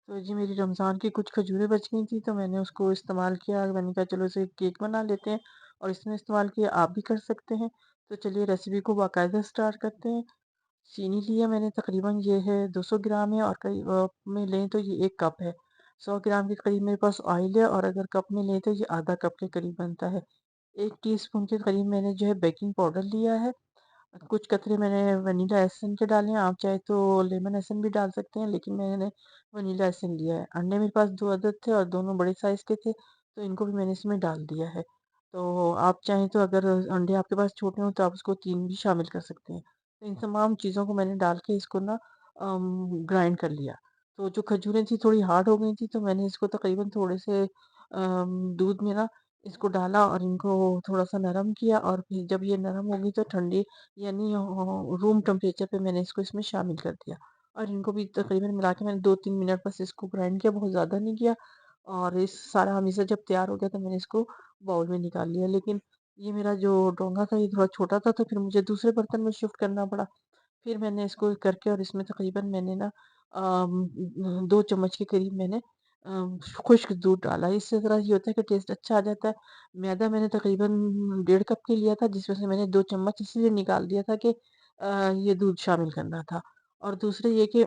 تو جی میری رمضان کی کچھ کھجوریں بچ گئی تھی تو میں نے اس کو استعمال کیا، میں نے کہا چلو اسے کیک بنا لیتے ہیں، اور اس میں استعمال کیا، آپ بھی کر سکتے ہیں۔ تو چلیے ریسیپی کو باقاعدہ سٹارٹ کرتے ہیں۔ چینی لیا میں نے، تقریباً یہ ہے 200 گرام ہے، اور کئی میں لیں تو یہ 1 کپ ہے۔ 100 گرام کے قریب میرے پاس آئل ہے، اور اگر کپ میں لیں تو یہ آدھا کپ کے قریب بنتا ہے۔ 1 ٹی اسپون کے قریب میں نے جو ہے بیکنگ پاؤڈر لیا ہے۔ کچھ قطرے میں نے ونیلا ایسن کے ڈالے ہیں، آپ چاہے تو لیمن ایسن بھی ڈال سکتے ہیں، لیکن میں نے ونیلا ایسن لیا ہے۔ انڈے میرے پاس 2 عدد تھے اور دونوں بڑے سائز کے تھے، تو ان کو بھی میں نے اس میں ڈال دیا ہے۔ تو آپ چاہیں تو اگر انڈے آپ کے پاس چھوٹے ہوں تو آپ اس کو 3 بھی شامل کر سکتے ہیں۔ تو ان تمام چیزوں کو میں نے ڈال کے اس کو نا گرائنڈ کر لیا۔ تو جو کھجوریں تھی تھوڑی ہارڈ ہو گئی تھی، تو میں نے اس کو تقریباً تھوڑے سے دودھ میں نا اس کو ڈالا اور ان کو تھوڑا سا نرم کیا، اور پھر جب یہ نرم ہوگی تو ٹھنڈی یعنی روم ٹمپریچر پہ میں نے اس میں شامل کر دیا، اور ان کو بھی تقریباً ملا کے میں نے 2-3 منٹ بس اس کو گرائنڈ کیا، بہت زیادہ نہیں کیا۔ اور اس سارا ہمیشہ جب تیار ہو گیا تو میں نے اس کو باؤل میں نکال لیا، لیکن یہ میرا جو ڈونگا تھا یہ تھوڑا چھوٹا تھا، تو پھر مجھے دوسرے برتن میں شفٹ کرنا پڑا۔ پھر میں نے اس کو کر کے، اور اس میں تقریباً میں نے نا 2 چمچ کے قریب میں نے خشک دودھ ڈالا۔ اس سے ذرا یہ ہوتا ہے کہ ٹیسٹ اچھا آ جاتا ہے۔ میدا میں نے تقریباً 1.5 کپ کے لیا تھا، جس میں سے میں نے 2 چمچ اسی لیے نکال دیا تھا کہ یہ دودھ شامل کرنا تھا۔ اور دوسرے یہ کہ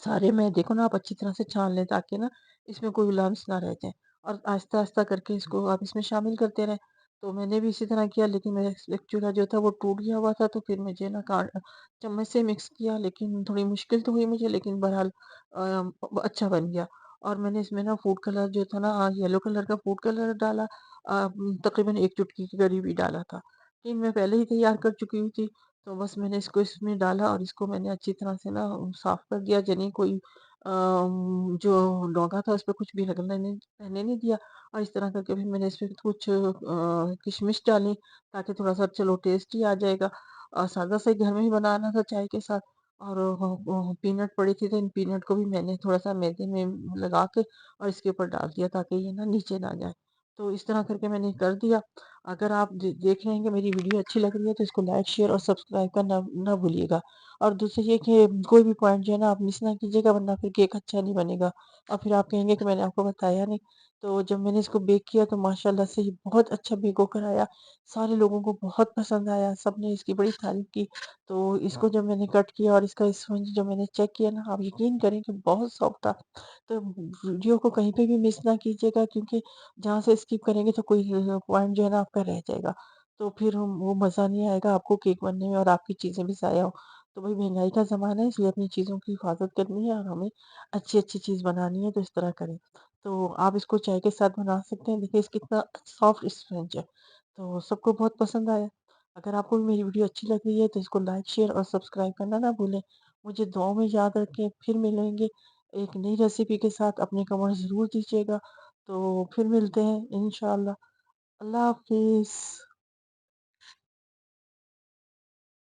سارے میدے کو نا آپ اچھی طرح سے چھان لیں، تاکہ نا اس میں کوئی لمس نہ رہ جائیں، اور آہستہ آہستہ کر کے اس کو آپ اس میں شامل کرتے رہیں۔ تو میں نے بھی اسی طرح کیا، لیکن میرا ایک چولہا جو تھا وہ ٹوٹ گیا ہوا تھا، تو پھر مجھے نا چمچ سے مکس کیا، لیکن تھوڑی مشکل تو ہوئی مجھے، لیکن بہرحال اچھا بن گیا۔ اور میں نے اس میں نا فوڈ کلر جو تھا نا، یلو کلر کا فوڈ کلر ڈالا، تقریباً 1 چٹکی کے قریب ہی ڈالا تھا، لیکن میں پہلے ہی تیار کر چکی ہوئی تھی۔ تو بس میں نے اس کو اس میں ڈالا، اور اس کو میں نے اچھی طرح سے نا صاف کر دیا، یعنی کوئی جو ڈونگا تھا اس پہ کچھ بھی رہنے نہیں دیا۔ اور اس طرح کر کے بھی میں نے اس میں کچھ کشمش ڈالی، تاکہ تھوڑا سا چلو ٹیسٹ ہی آ جائے گا۔ اور سادہ سے گھر میں ہی بنانا تھا چائے کے ساتھ۔ اور پینٹ پڑی تھی، تو ان پینٹ کو بھی میں نے تھوڑا سا میدے میں لگا کے اور اس کے اوپر ڈال دیا، تاکہ یہ نا نیچے نہ جائے۔ تو اس طرح کر کے میں نے کر دیا۔ اگر آپ دیکھ رہے ہیں کہ میری ویڈیو اچھی لگ رہی ہے تو اس کو لائک شیئر اور سبسکرائب کرنا نہ بھولیے گا۔ اور دوسرے یہ کہ کوئی بھی پوائنٹ جو ہے نا آپ مس نہ کیجیے گا، ورنہ پھر کیک اچھا نہیں بنے گا، اور پھر آپ کہیں گے کہ میں نے آپ کو بتایا نہیں۔ تو جب میں نے اس کو بیک کیا تو ماشاءاللہ سے یہ بہت اچھا بیک ہو کر آیا، سارے لوگوں کو بہت پسند آیا، سب نے اس کی بڑی تعریف کی۔ تو اس کو جب میں نے کٹ کیا اور اس کا اسپنج جو میں نے چیک کیا نا، آپ یقین کریں کہ بہت سافٹ تھا۔ تو ویڈیو کو کہیں پہ بھی مس نہ کیجیے گا، کیونکہ جہاں سے اسکپ کریں گے تو کوئی پوائنٹ جو ہے نا آپ کا رہ جائے گا، تو پھر وہ مزہ نہیں آئے گا آپ کو کیک بننے میں، اور آپ کی چیزیں بھی ضائع ہو۔ تو بھائی مہنگائی کا زمانہ ہے، اس لیے اپنی چیزوں کی حفاظت کرنی ہے، اور ہمیں اچھی اچھی چیز بنانی ہے، تو اس طرح کریں۔ تو آپ اس کو چائے کے ساتھ بنا سکتے ہیں، دیکھیں اس کتنا سافٹ اسپنج ہے۔ تو سب کو بہت پسند آیا۔ اگر آپ کو بھی میری ویڈیو اچھی لگ رہی ہے تو اس کو لائک شیئر اور سبسکرائب کرنا نہ بھولیں۔ مجھے دعاؤں میں یاد رکھیں، پھر ملیں گے ایک نئی ریسیپی کے ساتھ۔ اپنے کمنٹ ضرور دیجیے گا۔ تو پھر ملتے ہیں انشاءاللہ۔ اللہ حافظ۔